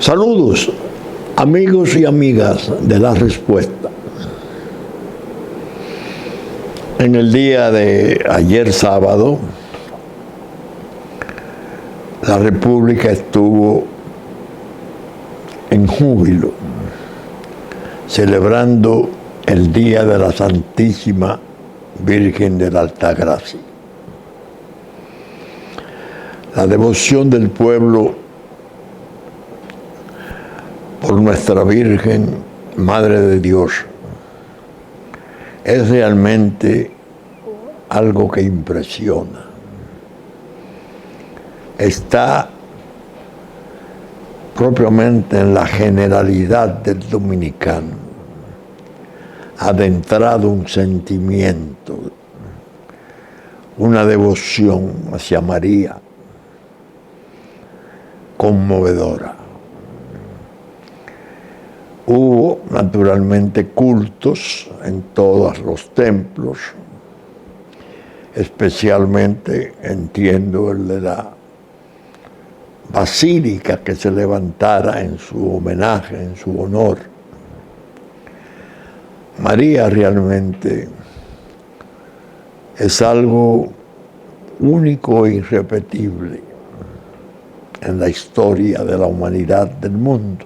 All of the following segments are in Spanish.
Saludos, amigos y amigas de La Respuesta. En el día de ayer sábado, la República estuvo en júbilo, celebrando el Día de la Santísima Virgen de la Altagracia. La devoción del pueblo por nuestra Virgen, Madre de Dios, es realmente algo que impresiona. Está propiamente en la generalidad del dominicano, adentrado un sentimiento, una devoción hacia María conmovedora. Hubo naturalmente cultos en todos los templos, especialmente entiendo el de la basílica que se levantara en su homenaje, en su honor. María realmente es algo único e irrepetible en la historia de la humanidad del mundo.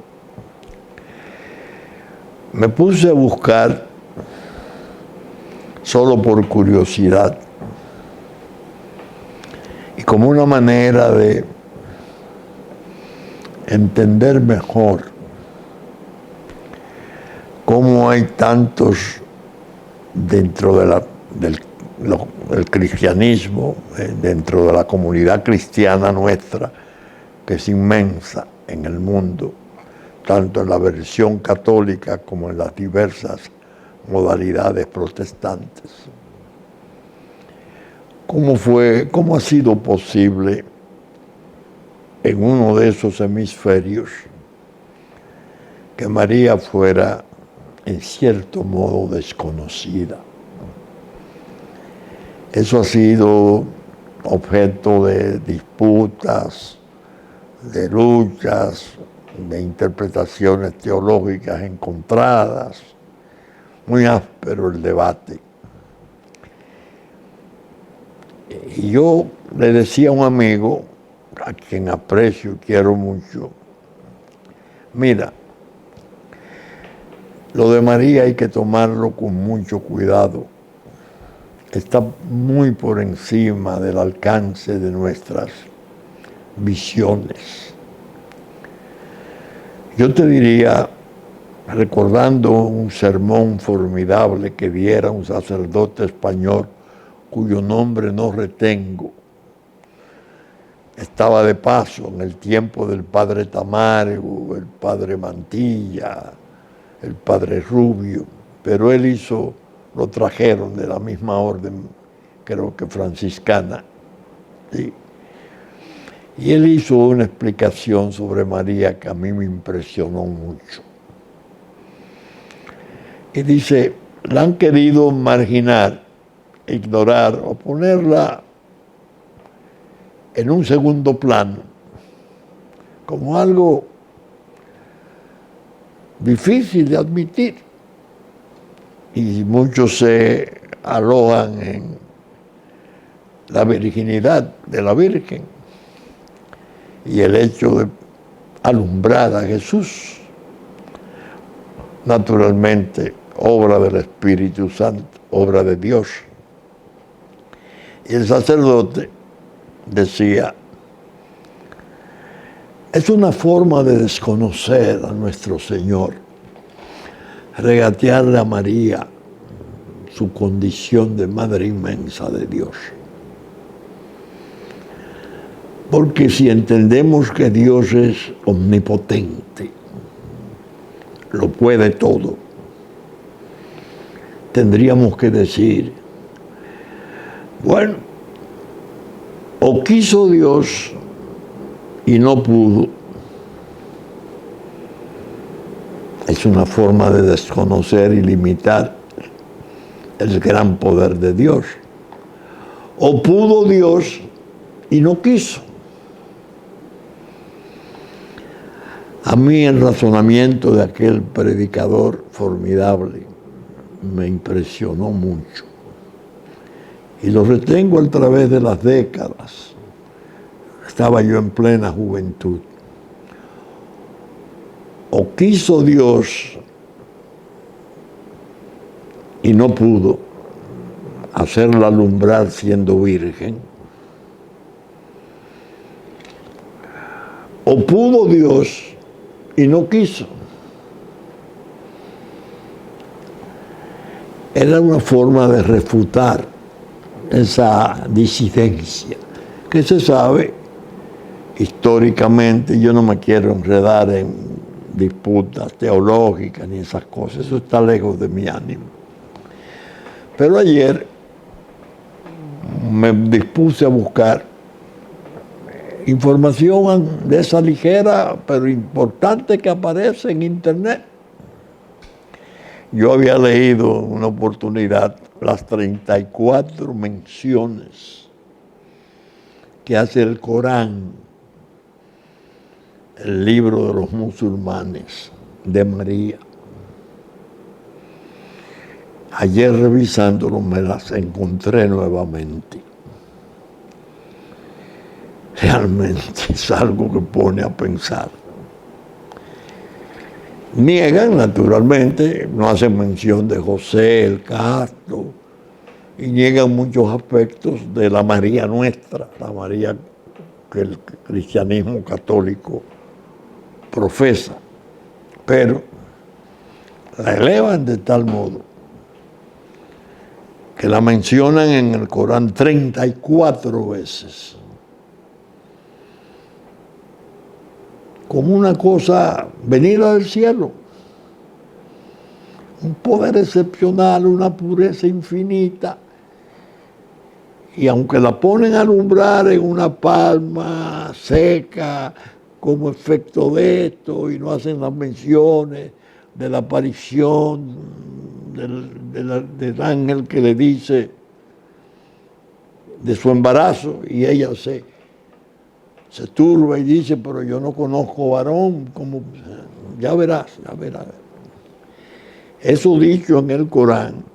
Me puse a buscar, solo por curiosidad, y como una manera de entender mejor cómo hay tantos dentro del cristianismo, dentro de la comunidad cristiana nuestra, que es inmensa en el mundo, tanto en la versión católica como en las diversas modalidades protestantes. ¿Cómo ha sido posible en uno de esos hemisferios que María fuera en cierto modo desconocida? Eso ha sido objeto de disputas, de luchas, de interpretaciones teológicas encontradas, muy áspero el debate. Y yo le decía a un amigo, a quien aprecio y quiero mucho, mira, lo de María hay que tomarlo con mucho cuidado. Está muy por encima del alcance de nuestras visiones. Yo te diría, recordando un sermón formidable que diera un sacerdote español cuyo nombre no retengo, estaba de paso en el tiempo del padre Tamargo, el padre Mantilla, el padre Rubio, pero él lo trajeron de la misma orden, creo que franciscana, ¿sí? Y él hizo una explicación sobre María que a mí me impresionó mucho. Y dice, la han querido marginar, ignorar o ponerla en un segundo plano, como algo difícil de admitir. Y muchos se alojan en la virginidad de la Virgen y el hecho de alumbrar a Jesús, naturalmente obra del Espíritu Santo, obra de Dios. Y el sacerdote decía, es una forma de desconocer a nuestro Señor, regatearle a María su condición de madre inmensa de Dios. Porque si entendemos que Dios es omnipotente, lo puede todo, tendríamos que decir, bueno, o quiso Dios y no pudo. Es una forma de desconocer y limitar el gran poder de Dios. O pudo Dios y no quiso. A mí el razonamiento de aquel predicador formidable me impresionó mucho y lo retengo a través de las décadas. Estaba yo en plena juventud. O quiso Dios y no pudo hacerla alumbrar siendo virgen, o pudo Dios y no quiso. Era una forma de refutar esa disidencia que se sabe históricamente. Yo no me quiero enredar en disputas teológicas ni esas cosas, eso está lejos de mi ánimo. Pero ayer me dispuse a buscar información de esa ligera pero importante que aparece en internet. Yo había leído en una oportunidad las 34 menciones que hace el Corán, el libro de los musulmanes, de María. Ayer revisándolo me las encontré nuevamente. Realmente es algo que pone a pensar. Niegan, naturalmente, no hacen mención de José, el Castro, y niegan muchos aspectos de la María nuestra, la María que el cristianismo católico profesa, pero la elevan de tal modo que la mencionan en el Corán 34 veces, como una cosa venida del cielo, un poder excepcional, una pureza infinita. Y aunque la ponen a alumbrar en una palma seca como efecto de esto, y no hacen las menciones de la aparición del ángel que le dice de su embarazo, y ella se turba y dice, pero yo no conozco varón, como ya verás, ya verás. Eso dicho en el Corán,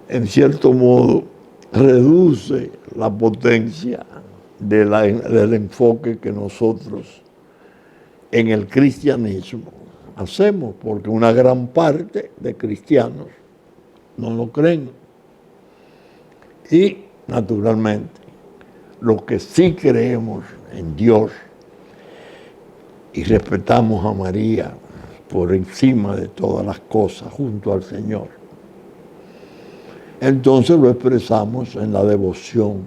en cierto modo, reduce la potencia del enfoque que nosotros en el cristianismo hacemos, porque una gran parte de cristianos no lo creen. Y, naturalmente, los que sí creemos en Dios y respetamos a María por encima de todas las cosas, junto al Señor, entonces lo expresamos en la devoción,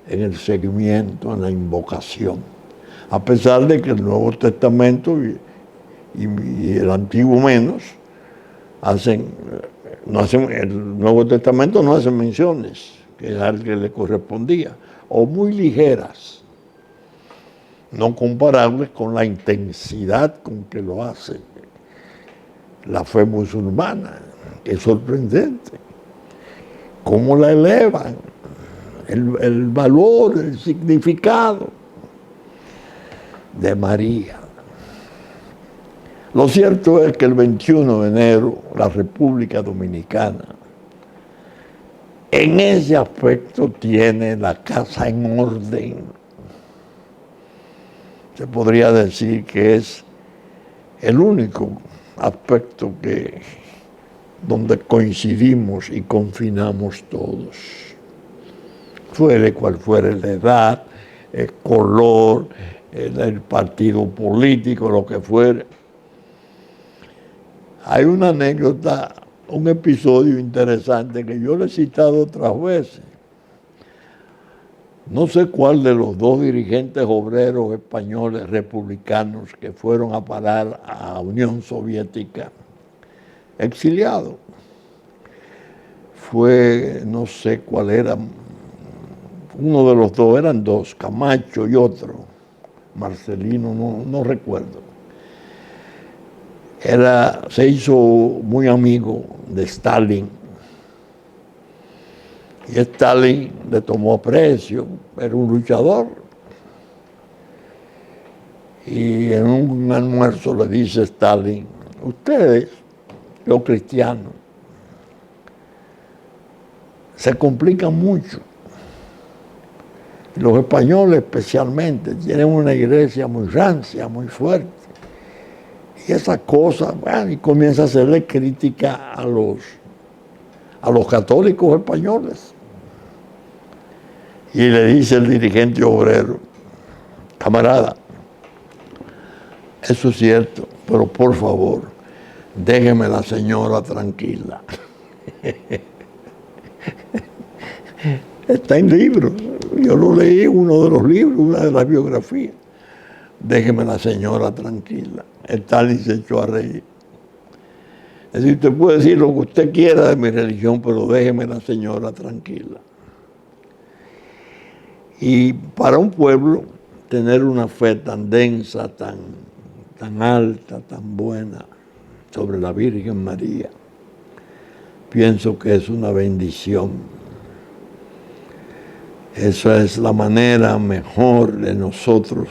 en el seguimiento, en la invocación. A pesar de que el Nuevo Testamento y el Antiguo menos el Nuevo Testamento no hace menciones, que es al que le correspondía, o muy ligeras, no comparables con la intensidad con que lo hace la fe musulmana, que es sorprendente. Cómo la elevan, el valor, el significado de María. Lo cierto es que el 21 de enero la República Dominicana en ese aspecto tiene la casa en orden. Se podría decir que es el único aspecto donde coincidimos y confinamos todos. Fuere cual fuere la edad, el color, el partido político, lo que fuere. Hay una anécdota, un episodio interesante que yo le he citado otras veces. No sé cuál de los dos dirigentes obreros españoles republicanos que fueron a parar a Unión Soviética, exiliado, fue, no sé cuál era, uno de los dos, eran dos, Camacho y otro, Marcelino, no recuerdo. Se hizo muy amigo de Stalin. Y Stalin le tomó aprecio, era un luchador. Y en un almuerzo le dice Stalin, ustedes, los cristianos, se complican mucho. Los españoles especialmente tienen una iglesia muy rancia, muy fuerte. Y esas cosas, bueno, y comienza a hacerle crítica a los católicos españoles. Y le dice el dirigente obrero, camarada, eso es cierto, pero por favor, déjeme la señora tranquila. Está en libros, yo lo leí en uno de los libros, una de las biografías. Déjeme la señora tranquila. Stalin se echó a reír. Es decir, usted puede decir lo que usted quiera de mi religión, pero déjeme la señora tranquila. Y para un pueblo, tener una fe tan densa, tan alta, tan buena sobre la Virgen María, pienso que es una bendición. Esa es la manera mejor de nosotros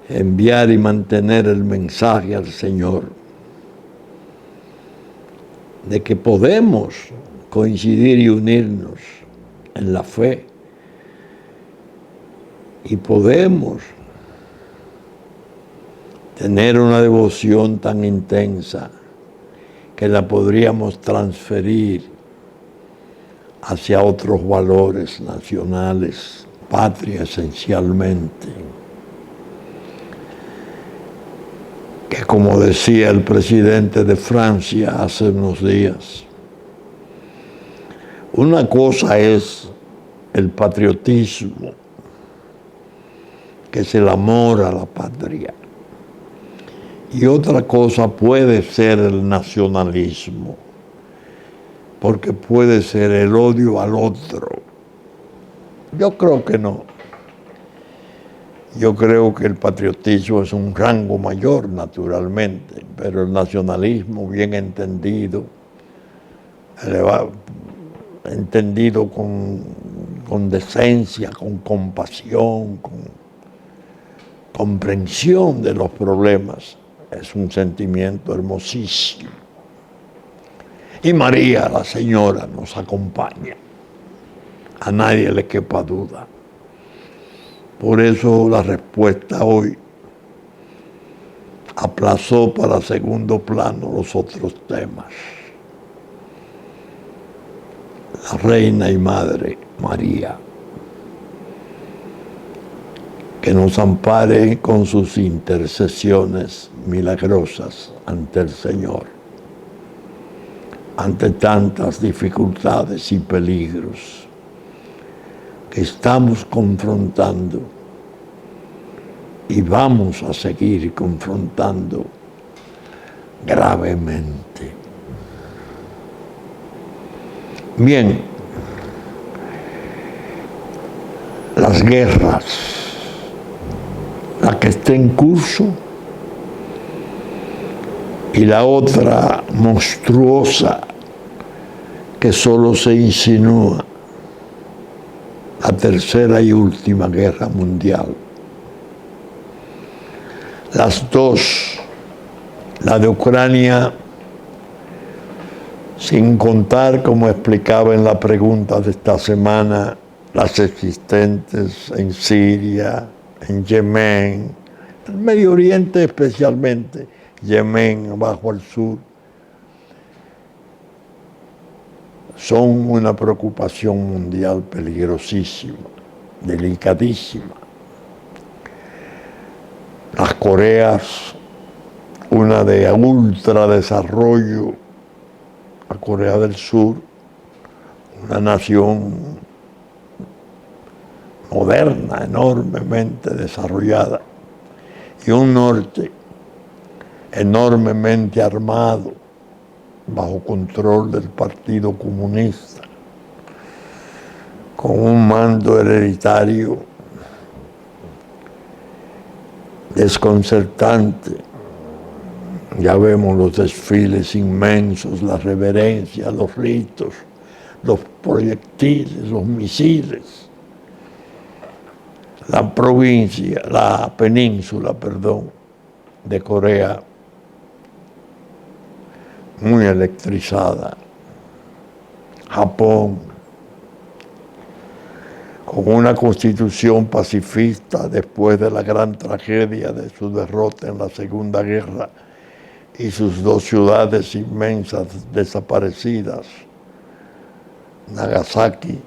enviar y mantener el mensaje al Señor, de que podemos coincidir y unirnos en la fe y podemos tener una devoción tan intensa que la podríamos transferir hacia otros valores nacionales, patria esencialmente. Que como decía el presidente de Francia hace unos días, una cosa es el patriotismo, que es el amor a la patria, y otra cosa puede ser el nacionalismo, porque puede ser el odio al otro. Yo creo que no. Yo creo que el patriotismo es un rango mayor, naturalmente, pero el nacionalismo bien entendido, entendido con decencia, con compasión, con comprensión de los problemas, es un sentimiento hermosísimo. Y María, la Señora, nos acompaña. A nadie le quepa duda. Por eso la respuesta hoy aplazó para segundo plano los otros temas. La Reina y Madre María, que nos ampare con sus intercesiones milagrosas ante el Señor, ante tantas dificultades y peligros que estamos confrontando y vamos a seguir confrontando gravemente. Bien, las guerras, la que está en curso y la otra monstruosa que solo se insinúa, la tercera y última guerra mundial. Las dos, la de Ucrania, sin contar, como explicaba en la pregunta de esta semana, las existentes en Siria, en Yemen, en el Medio Oriente especialmente, Yemen bajo el sur, son una preocupación mundial peligrosísima, delicadísima. Las Coreas, una de ultradesarrollo, la Corea del Sur, una nación moderna, enormemente desarrollada, y un norte enormemente armado, bajo control del Partido Comunista, con un mando hereditario desconcertante. Ya vemos los desfiles inmensos, las reverencias, los ritos, los proyectiles, los misiles, la península, perdón, de Corea, muy electrizada. Japón, con una constitución pacifista después de la gran tragedia de su derrota en la Segunda Guerra y sus dos ciudades inmensas desaparecidas, Nagasaki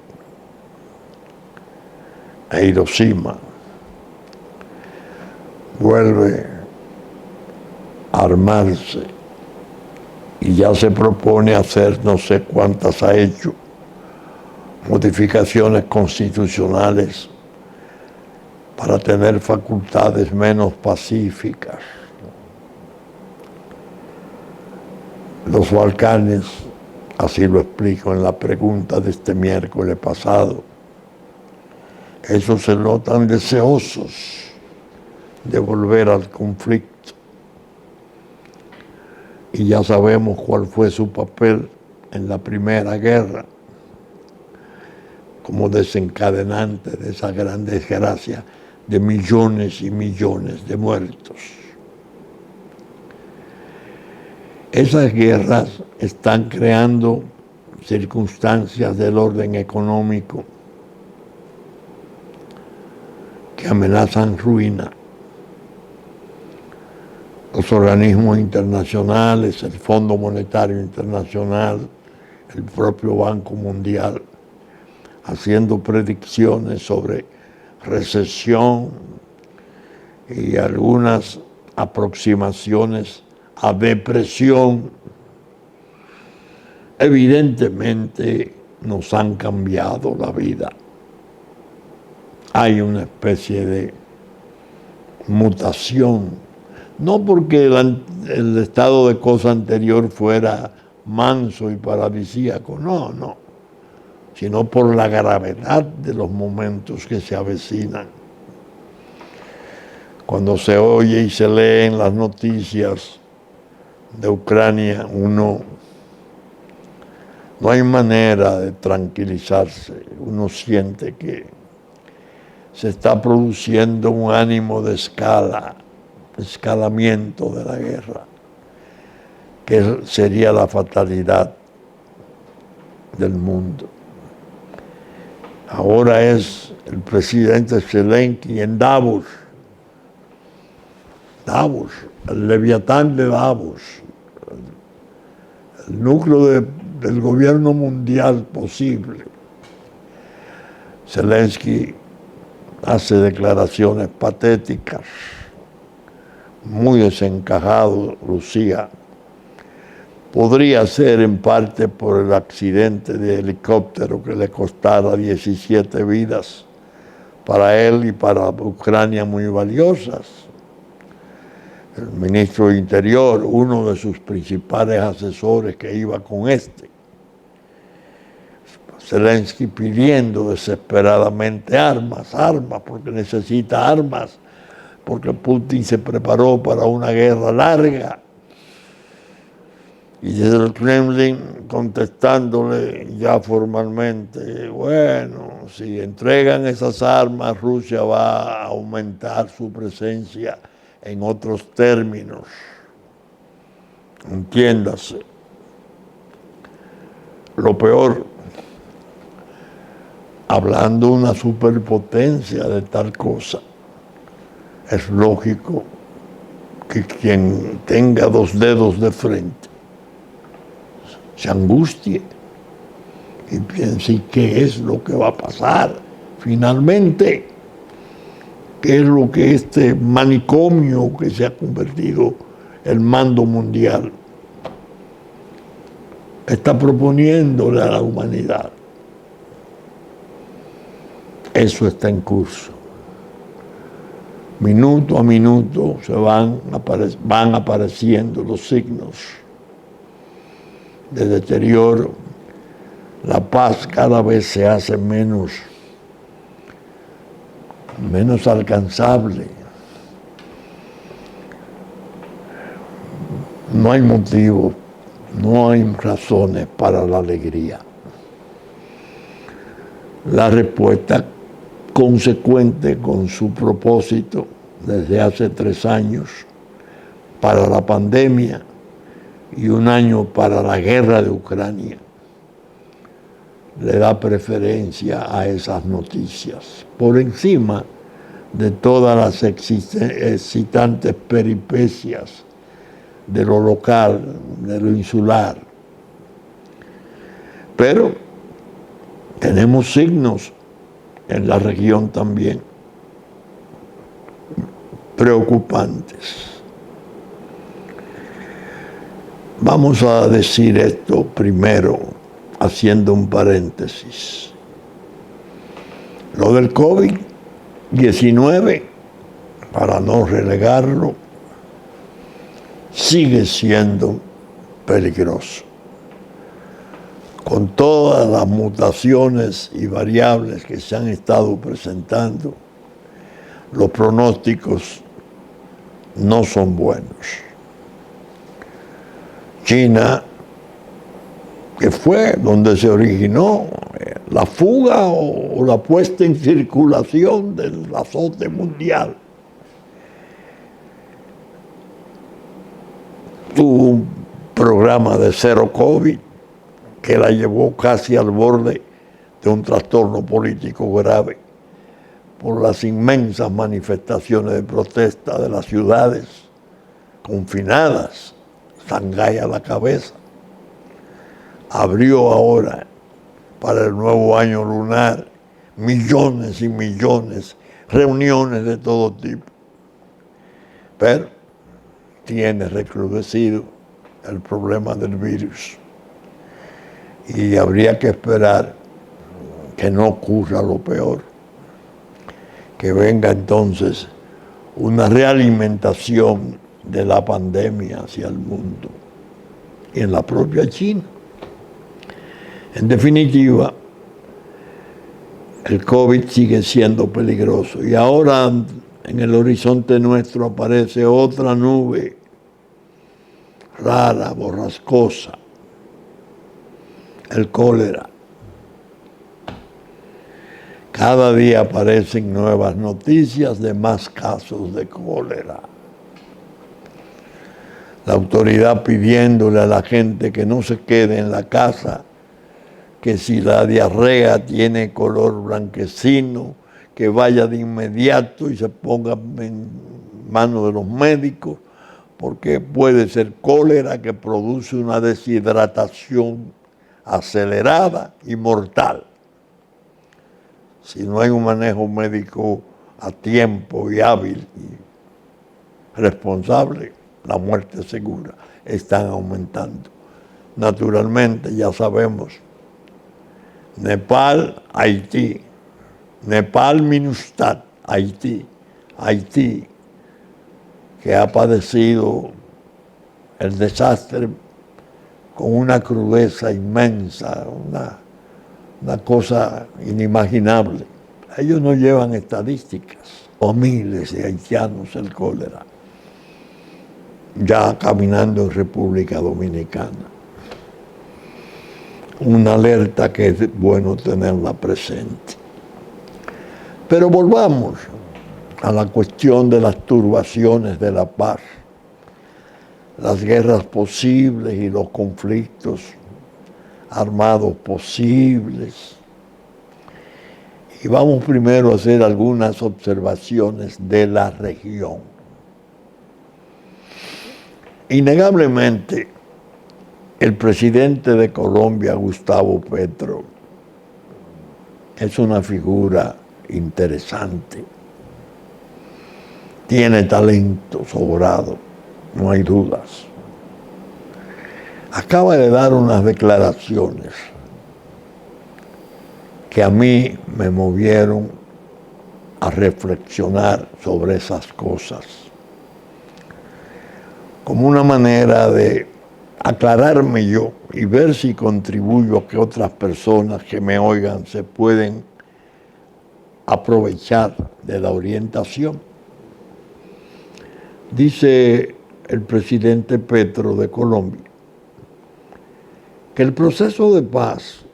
e Hiroshima, vuelve a armarse y ya se propone hacer, no sé cuántas ha hecho, modificaciones constitucionales para tener facultades menos pacíficas. Los Balcanes, así lo explico en la pregunta de este miércoles pasado, esos se notan deseosos de volver al conflicto. Y ya sabemos cuál fue su papel en la Primera Guerra, como desencadenante de esa gran desgracia de millones y millones de muertos. Esas guerras están creando circunstancias del orden económico que amenazan ruina. Los organismos internacionales, el Fondo Monetario Internacional, el propio Banco Mundial, haciendo predicciones sobre recesión y algunas aproximaciones a depresión, evidentemente nos han cambiado la vida. Hay una especie de mutación, no porque el estado de cosa anterior fuera manso y paradisíaco, no, sino por la gravedad de los momentos que se avecinan. Cuando se oye y se lee en las noticias de Ucrania, no hay manera de tranquilizarse. Uno siente que se está produciendo un ánimo de escalamiento de la guerra, que sería la fatalidad del mundo. Ahora es el presidente Zelensky en Davos, el Leviatán de Davos, el núcleo del gobierno mundial posible. Zelensky hace declaraciones patéticas, muy desencajado, lucía. Podría ser en parte por el accidente de helicóptero que le costara 17 vidas para él y para Ucrania muy valiosas. El ministro de Interior, uno de sus principales asesores que iba con Zelensky pidiendo desesperadamente armas, porque necesita armas, porque Putin se preparó para una guerra larga. Y desde el Kremlin contestándole ya formalmente, bueno, si entregan esas armas, Rusia va a aumentar su presencia en otros términos. Entiéndase. Lo peor, hablando de una superpotencia de tal cosa, es lógico que quien tenga dos dedos de frente se angustie y piense qué es lo que va a pasar finalmente, qué es lo que este manicomio que se ha convertido el mando mundial está proponiéndole a la humanidad. Eso está en curso. Minuto a minuto van apareciendo los signos de deterioro. La paz cada vez se hace menos alcanzable. No hay motivos, no hay razones para la alegría. La respuesta consecuente con su propósito desde hace 3 años para la pandemia y 1 año para la guerra de Ucrania, le da preferencia a esas noticias por encima de todas las excitantes peripecias de lo local, de lo insular. Pero tenemos signos en la región también preocupantes. Vamos a decir esto primero, haciendo un paréntesis. Lo del COVID-19, para no relegarlo, sigue siendo peligroso. Con todas las mutaciones y variables que se han estado presentando, los pronósticos no son buenos. China, que fue donde se originó la fuga o la puesta en circulación del azote mundial, tuvo un programa de cero COVID que la llevó casi al borde de un trastorno político grave por las inmensas manifestaciones de protesta de las ciudades confinadas, Shanghái a la cabeza. Abrió ahora para el nuevo año lunar millones y millones, reuniones de todo tipo. Pero tiene recrudecido el problema del virus. Y habría que esperar que no ocurra lo peor, que venga entonces una realimentación de la pandemia hacia el mundo y en la propia China. En definitiva, el COVID sigue siendo peligroso y ahora en el horizonte nuestro aparece otra nube rara, borrascosa, el cólera. Cada día aparecen nuevas noticias de más casos de cólera. La autoridad pidiéndole a la gente que no se quede en la casa, que si la diarrea tiene color blanquecino, que vaya de inmediato y se ponga en manos de los médicos, porque puede ser cólera que produce una deshidratación acelerada y mortal. Si no hay un manejo médico a tiempo y hábil y responsable, la muerte segura están aumentando. Naturalmente, ya sabemos, Nepal, Haití, Nepal, Minustah, Haití, que ha padecido el desastre con una crudeza inmensa, una cosa inimaginable. Ellos no llevan estadísticas, o miles de haitianos el cólera, ya caminando en República Dominicana. Una alerta que es bueno tenerla presente. Pero volvamos a la cuestión de las turbaciones de la paz, las guerras posibles y los conflictos armados posibles. Y vamos primero a hacer algunas observaciones de la región. Innegablemente, el presidente de Colombia, Gustavo Petro, es una figura interesante. Tiene talento sobrado, no hay dudas. Acaba de dar unas declaraciones que a mí me movieron a reflexionar sobre esas cosas, como una manera de aclararme yo y ver si contribuyo a que otras personas que me oigan se pueden aprovechar de la orientación. Dice el presidente Petro de Colombia que el proceso de paz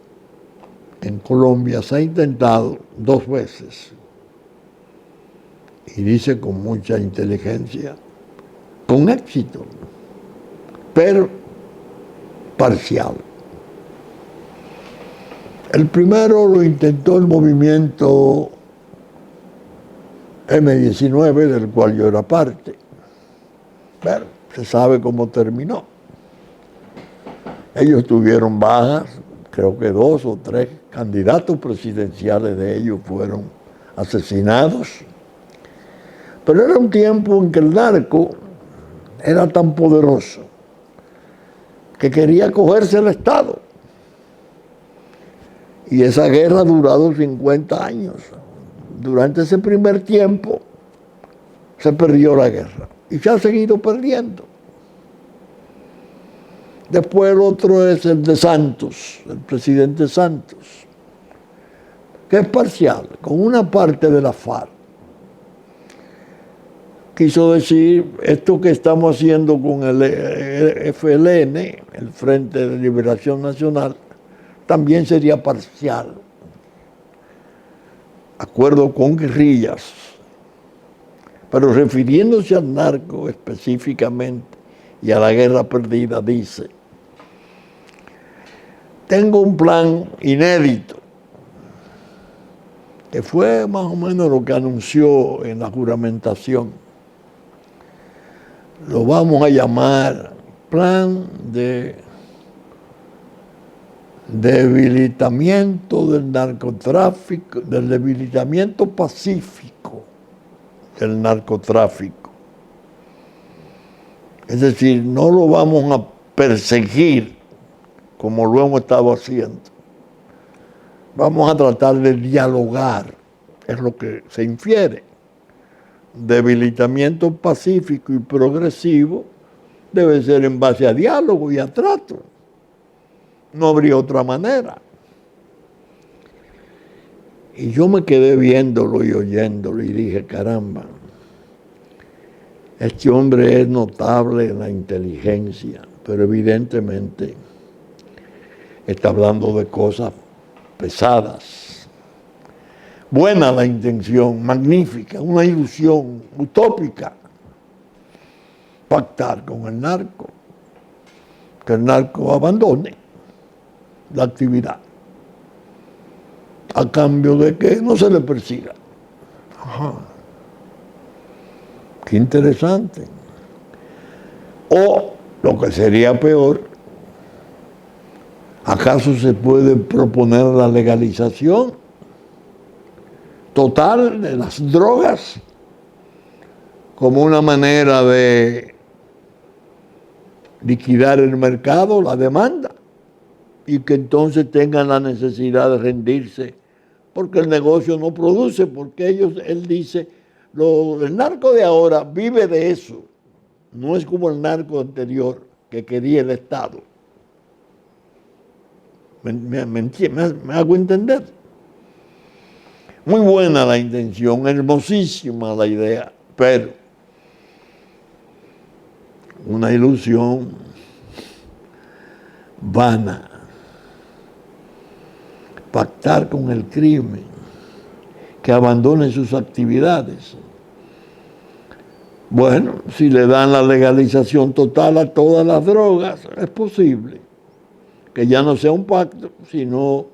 en Colombia se ha intentado 2 veces y dice con mucha inteligencia, con éxito, pero parcial. El primero lo intentó el movimiento M-19, del cual yo era parte. Pero se sabe cómo terminó. Ellos tuvieron bajas, creo que 2 o 3 candidatos presidenciales de ellos fueron asesinados. Pero era un tiempo en que el narco era tan poderoso que quería cogerse el Estado. Y esa guerra ha durado 50 años. Durante ese primer tiempo se perdió la guerra y se ha seguido perdiendo. Después el otro es el de Santos, el presidente Santos, que es parcial, con una parte de la FARC. Quiso decir, esto que estamos haciendo con el FLN, el Frente de Liberación Nacional, también sería parcial. Acuerdo con guerrillas, pero refiriéndose al narco específicamente y a la guerra perdida, dice, tengo un plan inédito, que fue más o menos lo que anunció en la juramentación. Lo vamos a llamar plan de debilitamiento del narcotráfico, del debilitamiento pacífico del narcotráfico. Es decir, no lo vamos a perseguir como lo hemos estado haciendo. Vamos a tratar de dialogar, es lo que se infiere. Debilitamiento pacífico y progresivo debe ser en base a diálogo y a trato. No habría otra manera. Y yo me quedé viéndolo y oyéndolo y dije, caramba, este hombre es notable en la inteligencia, pero evidentemente está hablando de cosas pesadas. Buena la intención, magnífica, una ilusión utópica. Pactar con el narco, que el narco abandone la actividad, a cambio de que no se le persiga. Ajá. Qué interesante. O, lo que sería peor, ¿acaso se puede proponer la legalización total de las drogas como una manera de liquidar el mercado, la demanda, y que entonces tengan la necesidad de rendirse porque el negocio no produce, porque él dice, el narco de ahora vive de eso, no es como el narco anterior que quería el Estado. ¿Me hago entender? Muy buena la intención, hermosísima la idea, pero una ilusión vana. Pactar con el crimen, que abandone sus actividades. Bueno, si le dan la legalización total a todas las drogas, es posible que ya no sea un pacto, sino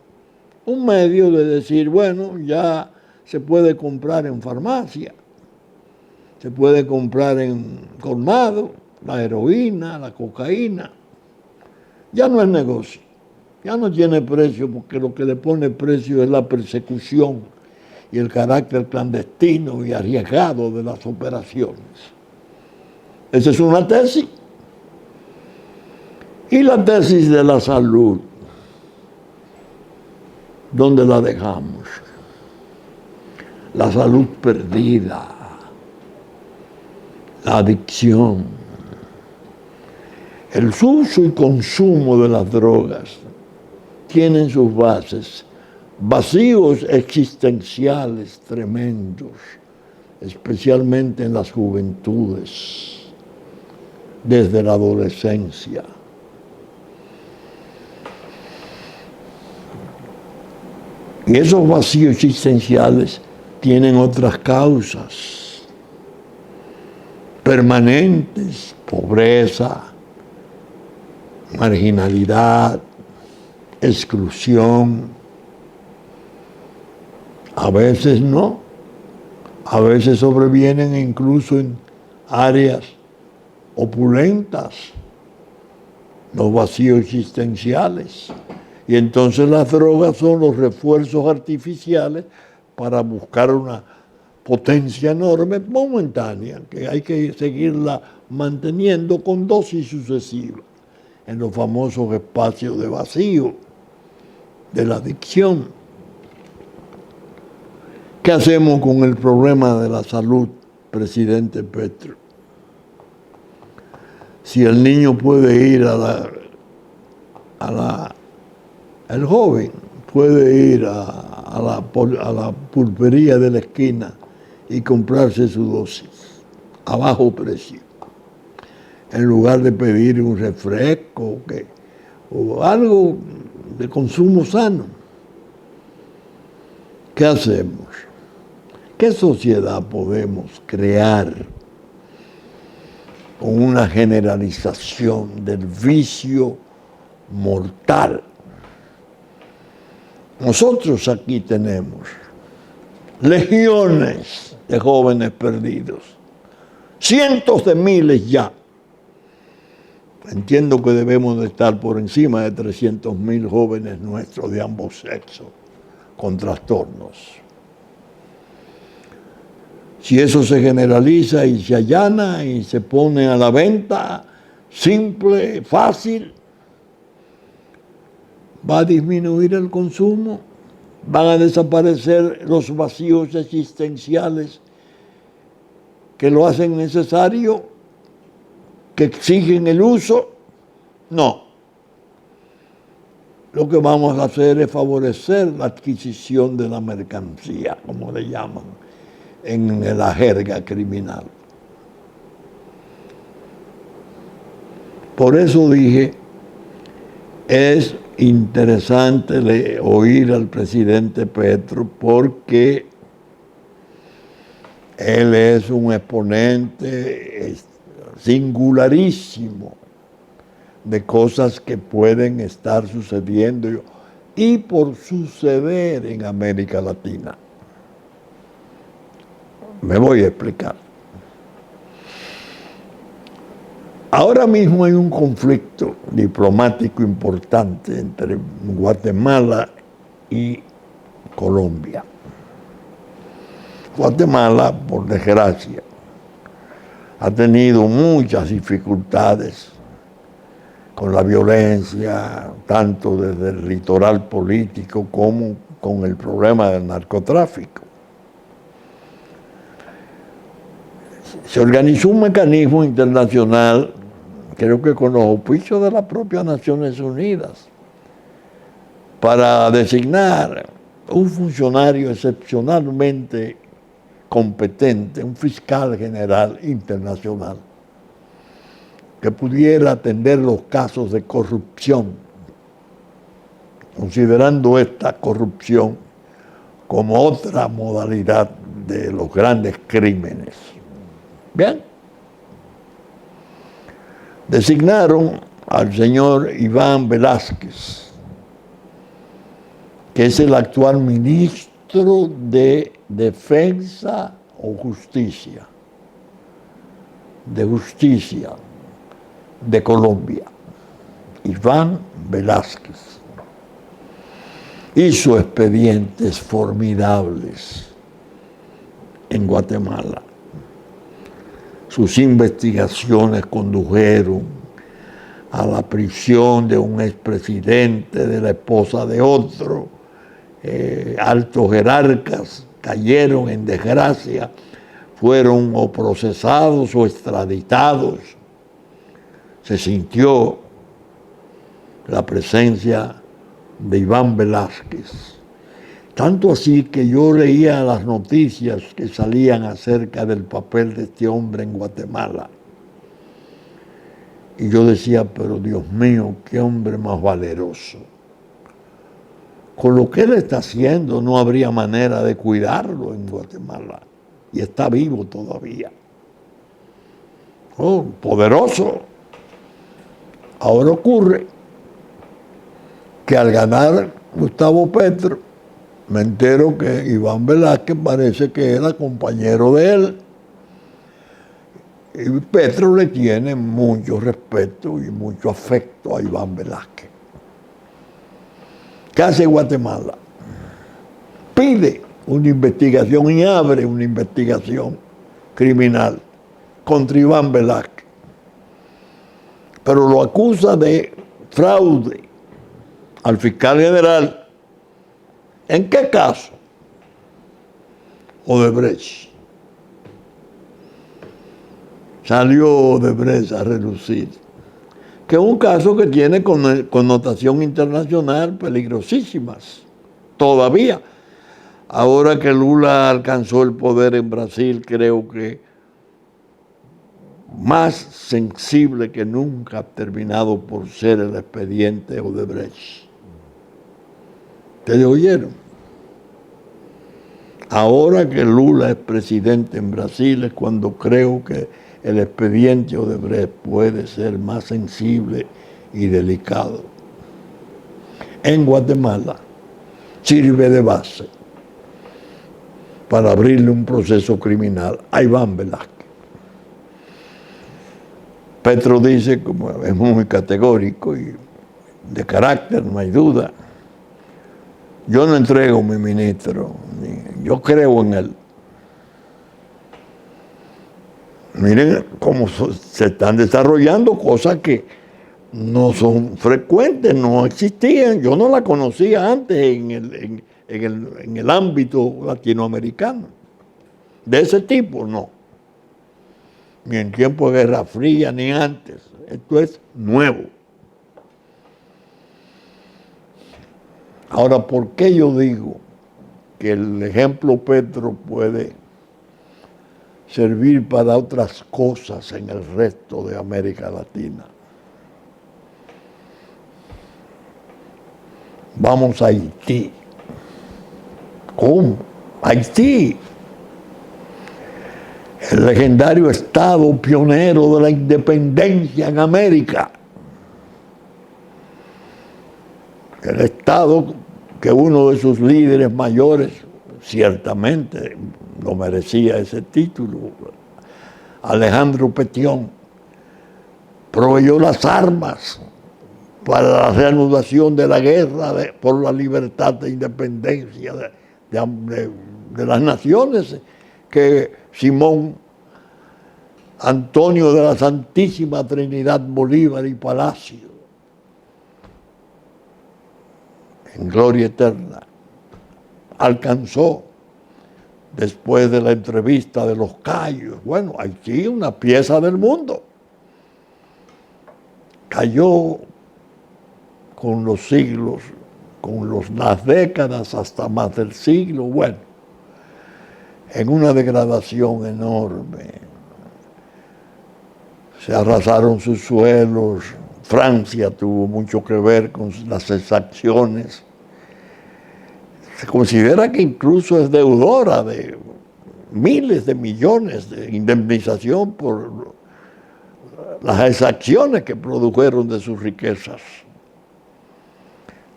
un medio de decir, bueno, ya se puede comprar en farmacia, se puede comprar en colmado, la heroína, la cocaína. Ya no es negocio, ya no tiene precio, porque lo que le pone precio es la persecución y el carácter clandestino y arriesgado de las operaciones. Esa es una tesis. Y la tesis de la salud, ¿dónde la dejamos? La salud perdida, la adicción, el uso y consumo de las drogas tienen sus bases, vacíos existenciales tremendos, especialmente en las juventudes, desde la adolescencia. Y esos vacíos existenciales tienen otras causas. permanentes, pobreza, marginalidad, exclusión. A veces no, a veces sobrevienen incluso en áreas opulentas, los vacíos existenciales. Y entonces las drogas son los refuerzos artificiales para buscar una potencia enorme, momentánea, que hay que seguirla manteniendo con dosis sucesivas en los famosos espacios de vacío de la adicción. ¿Qué hacemos con el problema de la salud, presidente Petro? Si el niño puede ir el joven puede ir a la pulpería de la esquina y comprarse su dosis a bajo precio, en lugar de pedir un refresco o algo de consumo sano. ¿Qué hacemos? ¿Qué sociedad podemos crear con una generalización del vicio mortal? Nosotros aquí tenemos legiones de jóvenes perdidos, cientos de miles ya. Entiendo que debemos de estar por encima de 300.000 jóvenes nuestros de ambos sexos con trastornos. Si eso se generaliza y se allana y se pone a la venta, simple, fácil, va a disminuir el consumo, van a desaparecer los vacíos existenciales que lo hacen necesario, que exigen el uso. No. Lo que vamos a hacer es favorecer la adquisición de la mercancía, como le llaman en la jerga criminal. Por eso dije, es interesante oír al presidente Petro, porque él es un exponente singularísimo de cosas que pueden estar sucediendo y por suceder en América Latina. Me voy a explicar. Ahora mismo hay un conflicto diplomático importante entre Guatemala y Colombia. Guatemala, por desgracia, ha tenido muchas dificultades con la violencia, tanto desde el litoral político como con el problema del narcotráfico. Se organizó un mecanismo internacional, creo que con los auspicios de las propias Naciones Unidas, para designar un funcionario excepcionalmente competente, un fiscal general internacional, que pudiera atender los casos de corrupción, considerando esta corrupción como otra modalidad de los grandes crímenes. Bien, designaron al señor Iván Velásquez, que es el actual ministro de Defensa o Justicia, de Colombia, Iván Velásquez. Hizo expedientes formidables en Guatemala. Sus investigaciones condujeron a la prisión de un expresidente, de la esposa de otro. Altos jerarcas cayeron en desgracia, fueron o procesados o extraditados. Se sintió la presencia de Iván Velásquez. Tanto así que yo leía las noticias que salían acerca del papel de este hombre en Guatemala. Y yo decía, pero Dios mío, qué hombre más valeroso. Con lo que él está haciendo no habría manera de cuidarlo en Guatemala. Y está vivo todavía. oh, poderoso. Ahora ocurre que al ganar Gustavo Petro, me entero que Iván Velázquez parece que era compañero de él. Y Petro le tiene mucho respeto y mucho afecto a Iván Velázquez. ¿Qué hace Guatemala? Pide una investigación y abre una investigación criminal contra Iván Velázquez. Pero lo acusa de fraude al fiscal general. ¿En qué caso? Odebrecht. Salió Odebrecht a relucir, que es un caso que tiene connotación internacional peligrosísimas, todavía. Ahora que Lula alcanzó el poder en Brasil, creo que más sensible que nunca ha terminado por ser el expediente Odebrecht. ¿Ustedes oyeron? Ahora que Lula es presidente en Brasil es cuando creo que el expediente Odebrecht puede ser más sensible y delicado. En Guatemala sirve de base para abrirle un proceso criminal a Iván Velázquez. Petro dice, como es muy categórico y de carácter, no hay duda, yo no entrego a mi ministro, yo creo en él. Miren cómo se están desarrollando cosas que no son frecuentes, no existían. Yo no la conocía antes en el ámbito latinoamericano. De ese tipo, no. Ni en tiempo de Guerra Fría, ni antes. Esto es nuevo. Ahora, ¿por qué yo digo que el ejemplo Petro puede servir para otras cosas en el resto de América Latina? Vamos a Haití. ¿Cómo? Haití, el legendario estado pionero de la independencia en América. El estado que uno de sus líderes mayores ciertamente no merecía ese título, Alejandro Petión, proveyó las armas para la reanudación de la guerra por la libertad e independencia de las naciones, que Simón Antonio de la Santísima Trinidad Bolívar y Palacio, en gloria eterna, alcanzó después de la entrevista de los Cayos. Bueno, Haití, una pieza del mundo, cayó con los siglos, las décadas hasta más del siglo, bueno, en una degradación enorme. Se arrasaron sus suelos, Francia tuvo mucho que ver con las exacciones. Se considera que incluso es deudora de miles de millones de indemnización por las exacciones que produjeron de sus riquezas.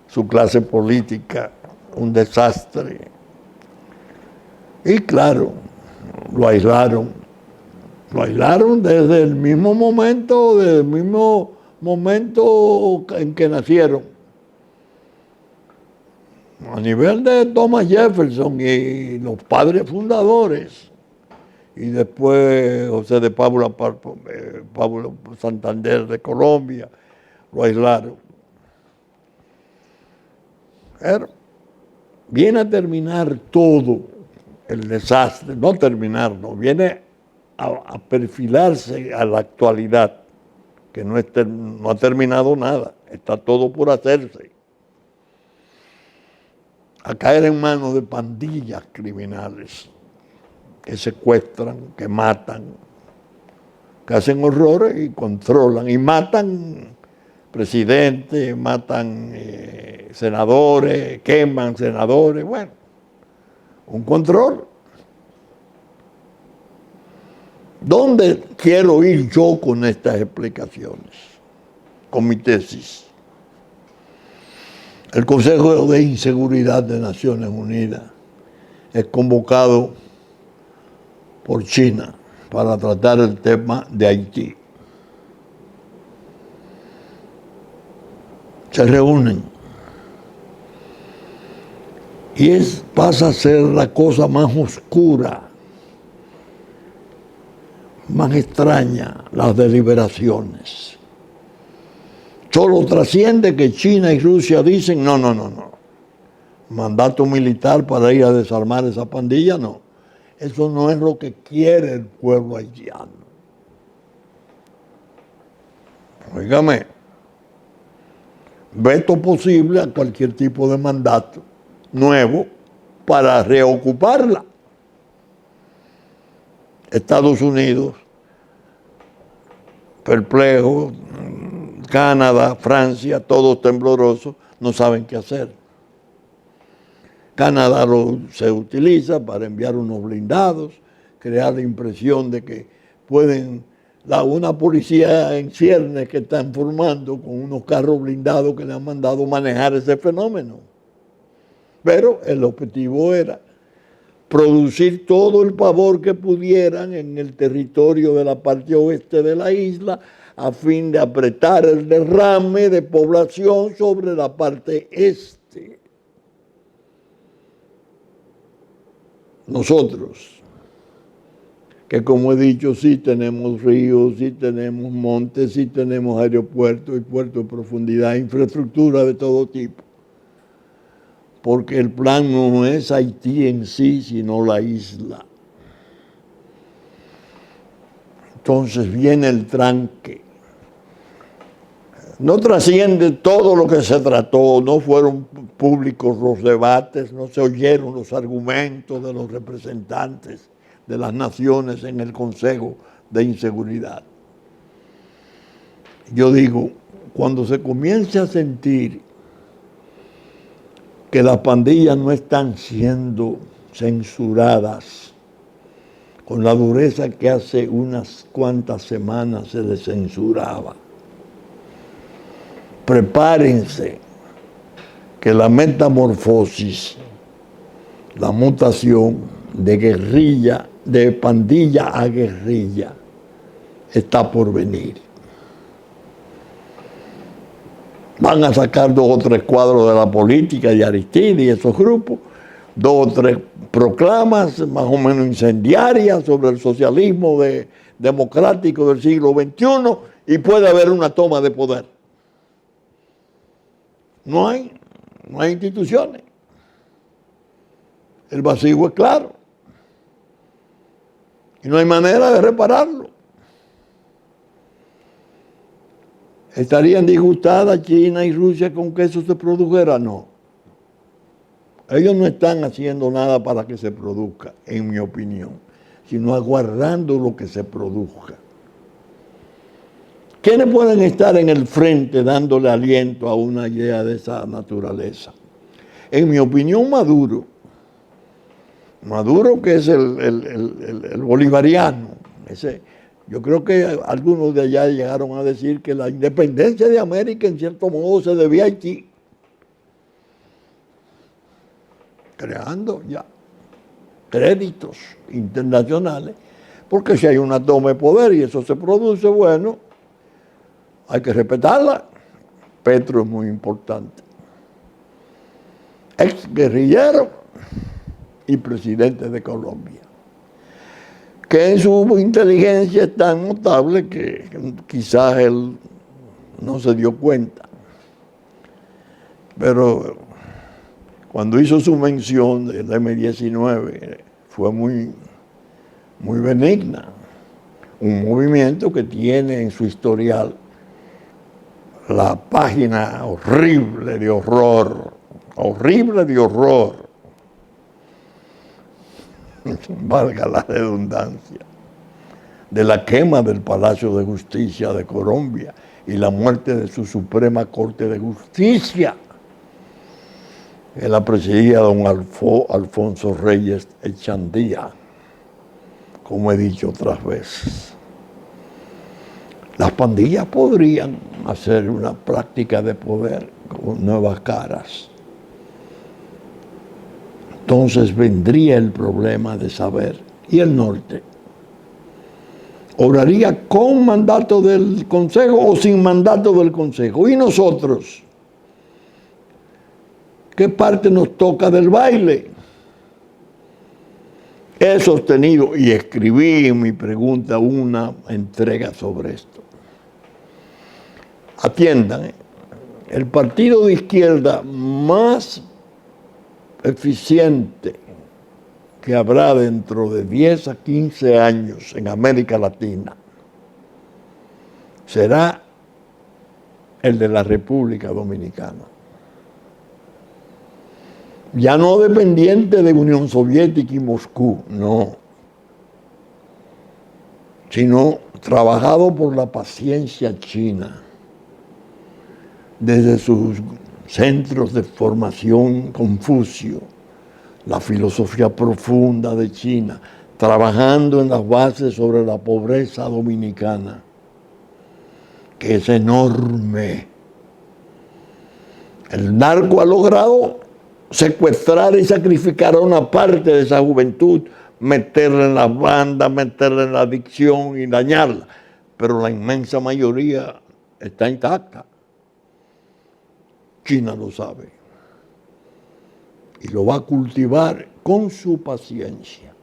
Su clase política, un desastre. Y claro, lo aislaron desde el mismo momento en que nacieron. A nivel de Thomas Jefferson y los padres fundadores, y después José de Pablo Santander de Colombia, lo aislaron. Pero viene a terminar todo el desastre, no terminar, no, viene a perfilarse a la actualidad, que no ha terminado nada, está todo por hacerse, a caer en manos de pandillas criminales que secuestran, que matan, que hacen horrores y controlan, y matan presidentes, matan senadores, queman senadores, bueno, un control. ¿Dónde quiero ir yo con estas explicaciones? Con mi tesis. El Consejo de Inseguridad de Naciones Unidas es convocado por China para tratar el tema de Haití. Se reúnen y pasa a ser la cosa más oscura, más extraña, las deliberaciones. Solo trasciende que China y Rusia dicen no. Mandato militar para ir a desarmar esa pandilla, no. Eso no es lo que quiere el pueblo haitiano. Óigame, veto posible a cualquier tipo de mandato nuevo para reocuparla. Estados Unidos, perplejo, Canadá, Francia, todos temblorosos, no saben qué hacer. Canadá se utiliza para enviar unos blindados, crear la impresión de que pueden, una policía en ciernes que están formando con unos carros blindados que le han mandado manejar ese fenómeno. Pero el objetivo era producir todo el pavor que pudieran en el territorio de la parte oeste de la isla a fin de apretar el derrame de población sobre la parte este. Nosotros, que como he dicho, sí tenemos ríos, sí tenemos montes, sí tenemos aeropuertos y puertos de profundidad, infraestructura de todo tipo. Porque el plan no es Haití en sí, sino la isla. Entonces viene el tranque. No trasciende todo lo que se trató, no fueron públicos los debates, no se oyeron los argumentos de los representantes de las naciones en el Consejo de Inseguridad. Yo digo, cuando se comience a sentir que las pandillas no están siendo censuradas con la dureza que hace unas cuantas semanas se les censuraba, prepárense que la metamorfosis, la mutación de guerrilla, de pandilla a guerrilla, está por venir. Van a sacar 2 o 3 cuadros de la política de Aristide y esos grupos, 2 o 3 proclamas más o menos incendiarias sobre el socialismo democrático del siglo XXI y puede haber una toma de poder. No hay instituciones. El vacío es claro. Y no hay manera de repararlo. ¿Estarían disgustadas China y Rusia con que eso se produjera? No. Ellos no están haciendo nada para que se produzca, en mi opinión, sino aguardando lo que se produzca. ¿Quiénes pueden estar en el frente dándole aliento a una idea de esa naturaleza? En mi opinión, Maduro. Maduro, que es el bolivariano. Yo creo que algunos de allá llegaron a decir que la independencia de América, en cierto modo, se debía a Haití. Creando ya créditos internacionales, porque si hay una toma de poder y eso se produce, bueno, hay que respetarla. Petro es muy importante. Ex guerrillero y presidente de Colombia, que en su inteligencia es tan notable que quizás él no se dio cuenta. Pero cuando hizo su mención del M-19 fue muy benigna. Un movimiento que tiene en su historial la página horrible de horror, valga la redundancia, de la quema del Palacio de Justicia de Colombia y la muerte de su Suprema Corte de Justicia, que la presidía don Alfonso Reyes Echandía, como he dicho otras veces. Las pandillas podrían hacer una práctica de poder con nuevas caras. Entonces vendría el problema de saber. ¿Y el norte? ¿Obraría con mandato del Consejo o sin mandato del Consejo? ¿Y nosotros? ¿Qué parte nos toca del baile? He sostenido y escribí en mi pregunta una entrega sobre esto. Atiendan, el partido de izquierda más eficiente que habrá dentro de 10 a 15 años en América Latina será el de la República Dominicana. Ya no dependiente de Unión Soviética y Moscú, no, sino trabajado por la paciencia china, desde sus centros de formación Confucio, la filosofía profunda de China, trabajando en las bases sobre la pobreza dominicana, que es enorme. El narco ha logrado secuestrar y sacrificar a una parte de esa juventud, meterla en las bandas, meterla en la adicción y dañarla, pero la inmensa mayoría está intacta. China lo sabe y lo va a cultivar con su paciencia.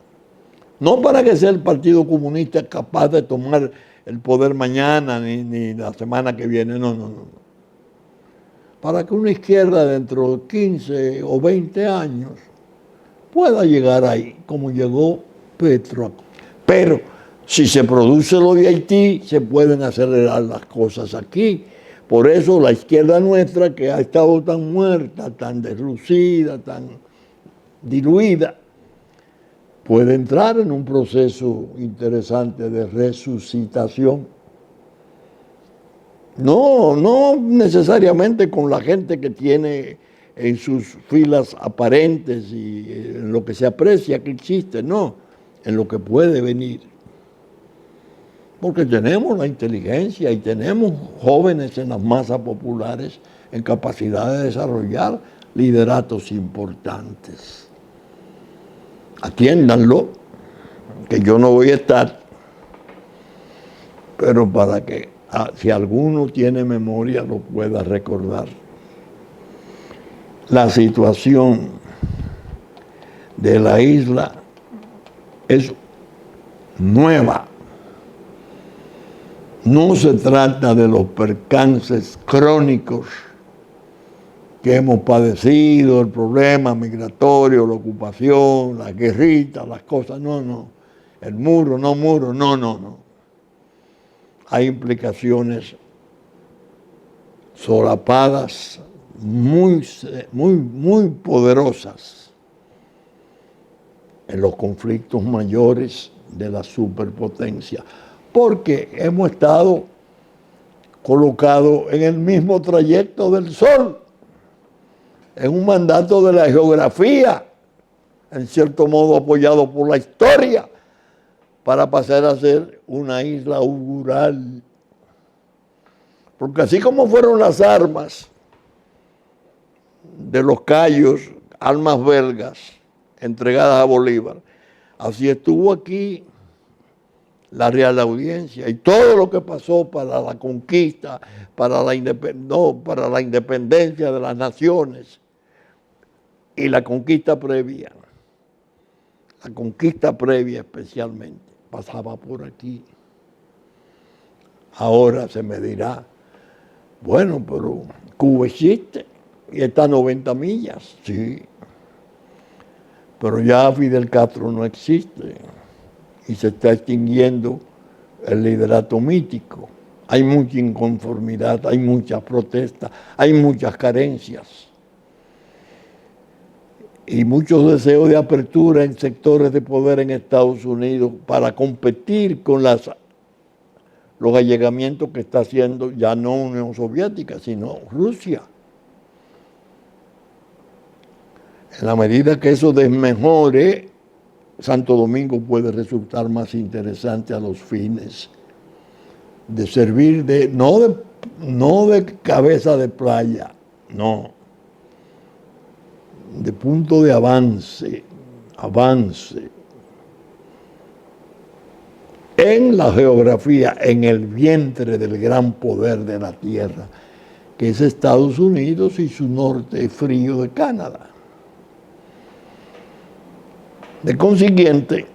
No para que sea el Partido Comunista capaz de tomar el poder mañana ni la semana que viene, no. Para que una izquierda dentro de 15 o 20 años pueda llegar ahí, como llegó Petro. Pero si se produce lo de Haití, se pueden acelerar las cosas aquí. Por eso la izquierda nuestra, que ha estado tan muerta, tan deslucida, tan diluida, puede entrar en un proceso interesante de resucitación. No necesariamente con la gente que tiene en sus filas aparentes y en lo que se aprecia que existe, no, en lo que puede venir. Porque tenemos la inteligencia y tenemos jóvenes en las masas populares en capacidad de desarrollar lideratos importantes. Atiéndanlo, que yo no voy a estar, pero para que si alguno tiene memoria lo pueda recordar. La situación de la isla es nueva. No se trata de los percances crónicos que hemos padecido, el problema migratorio, la ocupación, las guerritas, las cosas, no. El muro, no. Hay implicaciones solapadas muy poderosas en los conflictos mayores de la superpotencia, porque hemos estado colocados en el mismo trayecto del Sol, en un mandato de la geografía, en cierto modo apoyado por la historia, para pasar a ser una isla augural. Porque así como fueron las armas de los cayos, armas belgas, entregadas a Bolívar, así estuvo aquí la Real Audiencia y todo lo que pasó para la conquista, para la independencia de las naciones y la conquista previa especialmente, pasaba por aquí. Ahora se me dirá, bueno, pero Cuba existe y está a 90 millas, sí, pero ya Fidel Castro no existe y se está extinguiendo el liderato mítico. Hay mucha inconformidad, hay muchas protestas, hay muchas carencias y muchos deseos de apertura en sectores de poder en Estados Unidos para competir con los allegamientos que está haciendo ya no Unión Soviética, sino Rusia. En la medida que eso desmejore Santo Domingo puede resultar más interesante a los fines de servir no de cabeza de playa, no, de punto de avance en la geografía, en el vientre del gran poder de la tierra, que es Estados Unidos y su norte frío de Canadá. De consiguiente,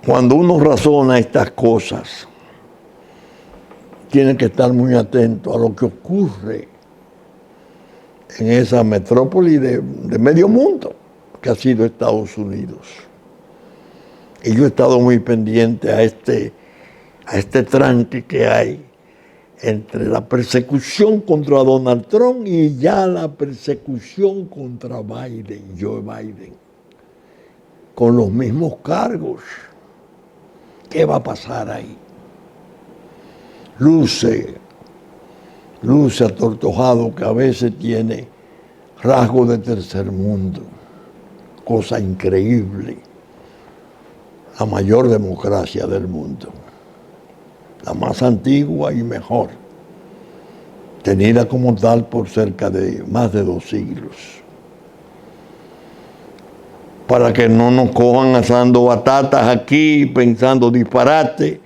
cuando uno razona estas cosas, tiene que estar muy atento a lo que ocurre en esa metrópoli de medio mundo que ha sido Estados Unidos. Y yo he estado muy pendiente a este tranque que hay entre la persecución contra Donald Trump y ya la persecución contra Biden, Joe Biden, con los mismos cargos. ¿Qué va a pasar ahí? Luce atortojado, que a veces tiene rasgos de tercer mundo, cosa increíble. La mayor democracia del mundo, la más antigua y mejor, tenida como tal por cerca de más de 2 siglos. Para que no nos cojan asando batatas aquí, pensando disparate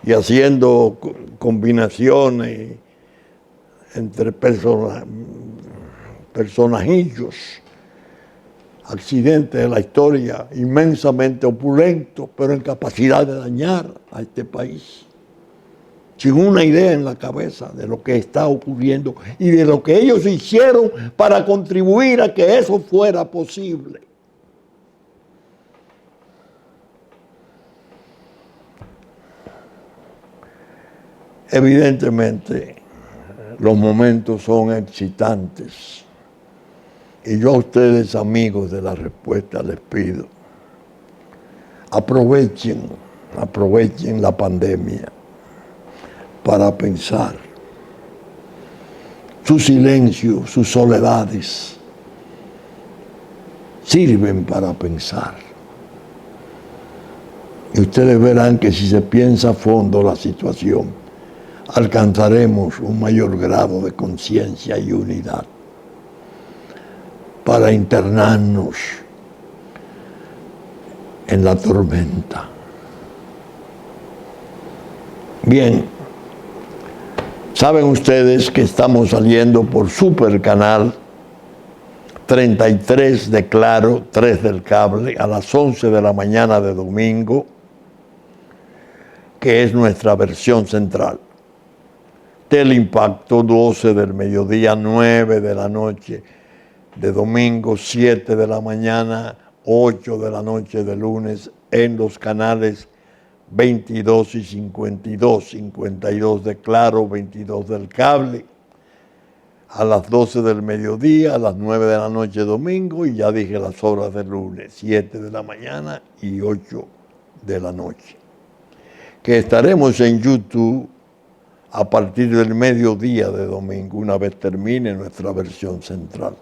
y haciendo combinaciones entre personajillos, accidentes de la historia inmensamente opulentos, pero en capacidad de dañar a este país, sin una idea en la cabeza de lo que está ocurriendo y de lo que ellos hicieron para contribuir a que eso fuera posible. Evidentemente, los momentos son excitantes. Y yo a ustedes, amigos de La Respuesta, les pido, aprovechen la pandemia para pensar. Su silencio, sus soledades, sirven para pensar. Y ustedes verán que si se piensa a fondo la situación, alcanzaremos un mayor grado de conciencia y unidad para internarnos en la tormenta. Bien, saben ustedes que estamos saliendo por Super Canal 33 de Claro, 3 del Cable, a las 11 de la mañana de domingo, que es nuestra versión central. Teleimpacto, 12 del mediodía, 9 de la noche de domingo, 7 de la mañana, 8 de la noche de lunes, en los canales 22 y 52 de Claro, 22 del Cable, a las 12 del mediodía, a las 9 de la noche domingo, y ya dije las horas del lunes, 7 de la mañana y 8 de la noche. Que estaremos en YouTube a partir del mediodía de domingo, una vez termine nuestra versión central.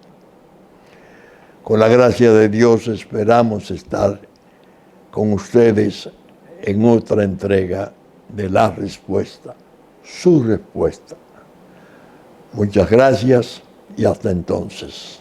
Con la gracia de Dios esperamos estar con ustedes en otra entrega de La Respuesta, su respuesta. Muchas gracias y hasta entonces.